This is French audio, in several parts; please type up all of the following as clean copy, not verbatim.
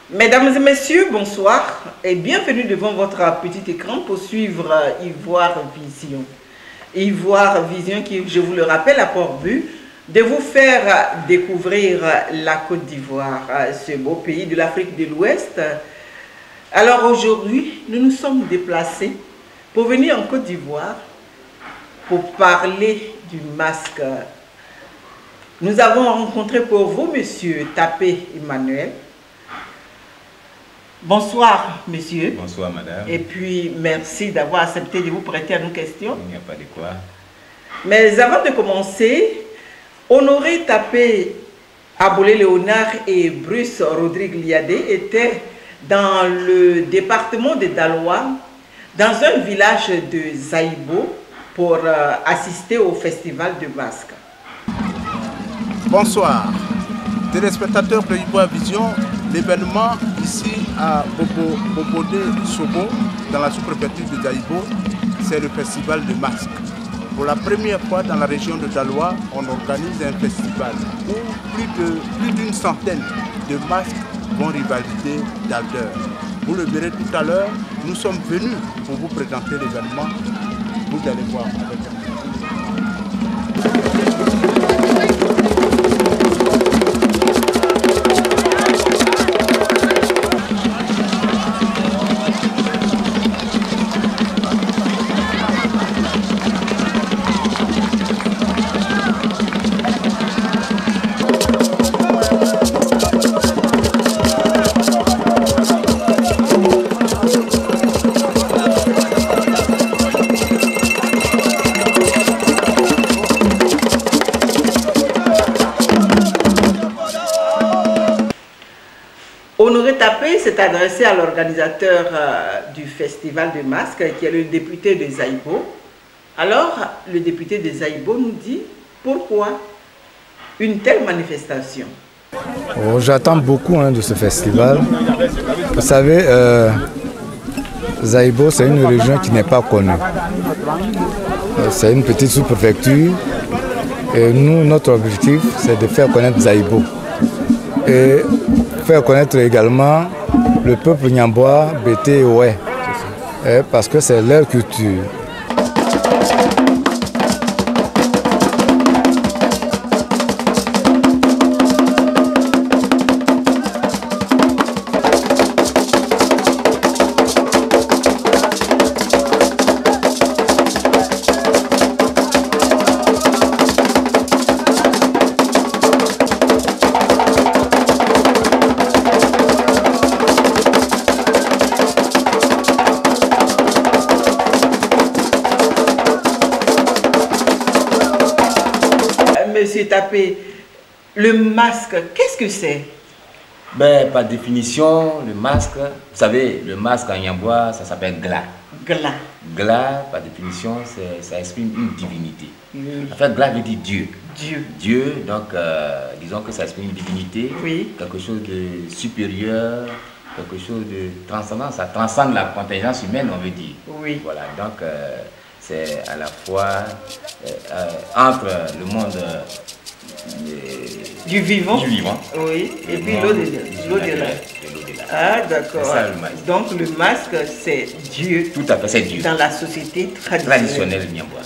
Mesdames et messieurs, bonsoir et bienvenue devant votre petit écran pour suivre Ivoire Vision. Ivoire Vision qui, je vous le rappelle, a pour but de vous faire découvrir la Côte d'Ivoire, ce beau pays de l'Afrique de l'Ouest. Alors aujourd'hui, nous nous sommes déplacés pour venir en Côte d'Ivoire pour parler du masque. Nous avons rencontré pour vous Monsieur Tapé Emmanuel. Bonsoir, monsieur. Bonsoir, madame. Et puis, merci d'avoir accepté de vous prêter à nos questions. Il n'y a pas de quoi. Mais avant de commencer, Honoré Tapé Abolé-Léonard et Bruce Rodrigue Liadé étaient dans le département de Daloa, dans un village de Zaïbo, pour assister au festival de masque. Bonsoir, téléspectateurs de Ivoire Vision. L'événement ici à Bobodé Sobo, dans la sous-préfecture de Zaïbo, c'est le festival de masques. Pour la première fois dans la région de Daloa, on organise un festival où plus d'une centaine de masques vont rivaliser d'ardeur. Vous le verrez tout à l'heure, nous sommes venus pour vous présenter l'événement. Vous allez voir avec nous. Honoré Tapé s'est adressé à l'organisateur du festival de masques, qui est le député de Zaïbo. Alors, le député de Zaïbo nous dit pourquoi une telle manifestation. Oh, j'attends beaucoup de ce festival. Vous savez, Zaïbo, c'est une région qui n'est pas connue. C'est une petite sous-préfecture. Et nous, notre objectif, c'est de faire connaître Zaïbo. Et faire connaître également le peuple Nyambois, Bété et Oué, parce que c'est leur culture. Monsieur Tapé, le masque, qu'est-ce que c'est? Ben, par définition, le masque, vous savez, le masque en Yambois, ça s'appelle Gla. Gla. Gla, par définition, ça exprime une divinité. En fait, Gla veut dire Dieu. Dieu. Dieu, donc, disons que ça exprime une divinité, oui. Quelque chose de supérieur, quelque chose de transcendant. Ça transcende la contingence humaine, on veut dire. Oui. Voilà, donc, c'est à la fois entre le monde du vivant. Oui, et puis l'au-delà. Ah, d'accord. Donc le masque, c'est Dieu. Tout à fait, c'est Dieu. Dans la société traditionnelle Nyambois.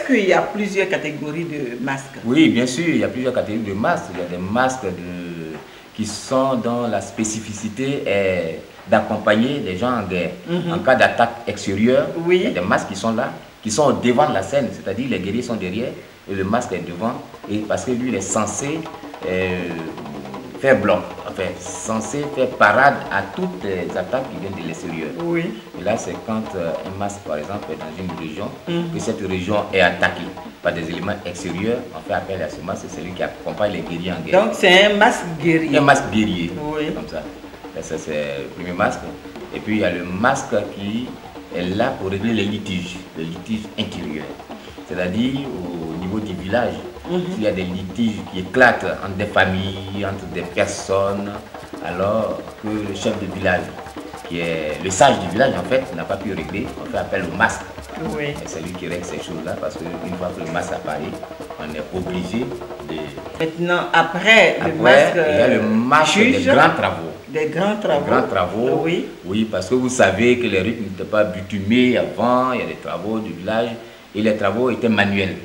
qu'il y a plusieurs catégories de masques? Oui, bien sûr, il y a plusieurs catégories de masques. Il y a des masques qui sont dans la spécificité d'accompagner les gens en guerre. En cas d'attaque extérieure, oui. Il y a des masques qui sont là, qui sont devant la scène, c'est-à-dire les guerriers sont derrière et le masque est devant, et parce que lui il est censé faire bloc, enfin censé faire parade à toutes les attaques qui viennent de l'extérieur. Oui. Et là c'est quand un masque par exemple est dans une région, que cette région est attaquée par des éléments extérieurs, on fait appel à ce masque, c'est celui qui accompagne les guerriers en guerre. Donc c'est un masque guerrier. Un masque guerrier, oui. Comme ça. Et ça c'est le premier masque. Et puis il y a le masque qui est là pour régler les litiges intérieurs. C'est-à-dire au niveau du village, s'il y a des litiges qui éclatent entre des familles, entre des personnes, alors que le chef de village, qui est le sage du village en fait, n'a pas pu régler, on fait appel au masque. Oui. Et c'est lui qui règle ces choses-là parce qu'une fois que le masque apparaît, on est obligé de... Maintenant, après le masque, il y a le masque des grands travaux. Des grands travaux. Des grands travaux, oui. Oui, parce que vous savez que les rues n'étaient pas bitumées avant, il y a des travaux du village et les travaux étaient manuels.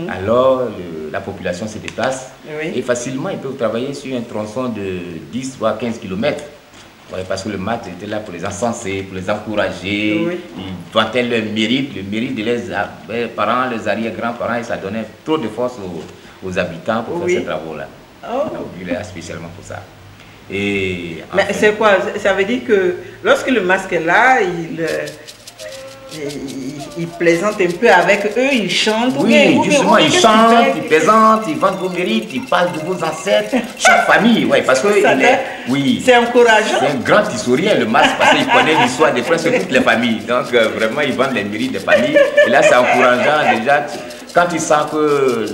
Alors, la population se déplace et facilement ils peuvent travailler sur un tronçon de 10 voire 15 km. Ouais, parce que le mat était là pour les encenser, pour les encourager. Oui. Ils vantaient leur mérite, le mérite de leurs parents, leurs arrière-grands-parents, et ça donnait trop de force aux habitants pour faire ces travaux-là. Donc, il est là spécialement pour ça. Et mais enfin, c'est quoi? Ça veut dire que lorsque le masque est là, il plaisante un peu avec eux, il chante. Oui, justement, il chante, il plaisante, il vante vos mérites, il parle de vos ancêtres, chaque famille, ouais, parce que oui, c'est encourageant. C'est un grand historien, le masque, parce qu'il connaît l'histoire de presque toutes les familles. Donc vraiment, il vante les mérites des familles. Et là, c'est encourageant déjà. Quand il sent que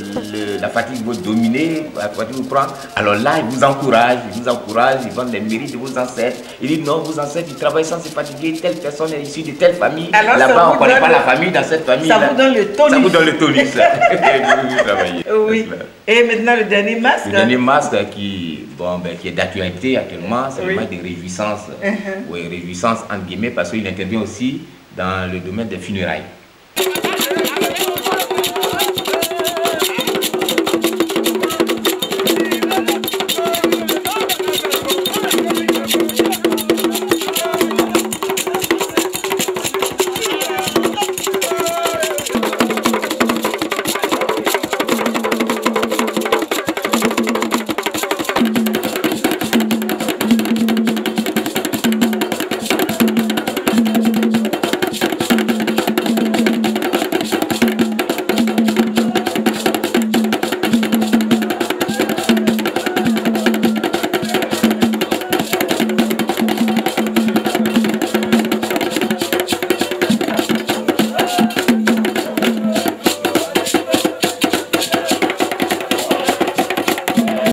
la fatigue vous domine, la fatigue vous prend, alors là, il vous encourage, il vend les mérites de vos ancêtres. Il dit non, vos ancêtres, ils travaillent sans se fatiguer, telle personne est issue de telle famille. Là-bas, on ne connaît pas la famille dans cette famille. Ça vous donne le tonus. Ça vous donne le tonus. Oui. Et maintenant, le dernier masque. Le dernier masque qui est d'actualité actuellement, c'est le masque de réjouissance. Oui, réjouissance entre guillemets, parce qu'il intervient aussi dans le domaine des funérailles.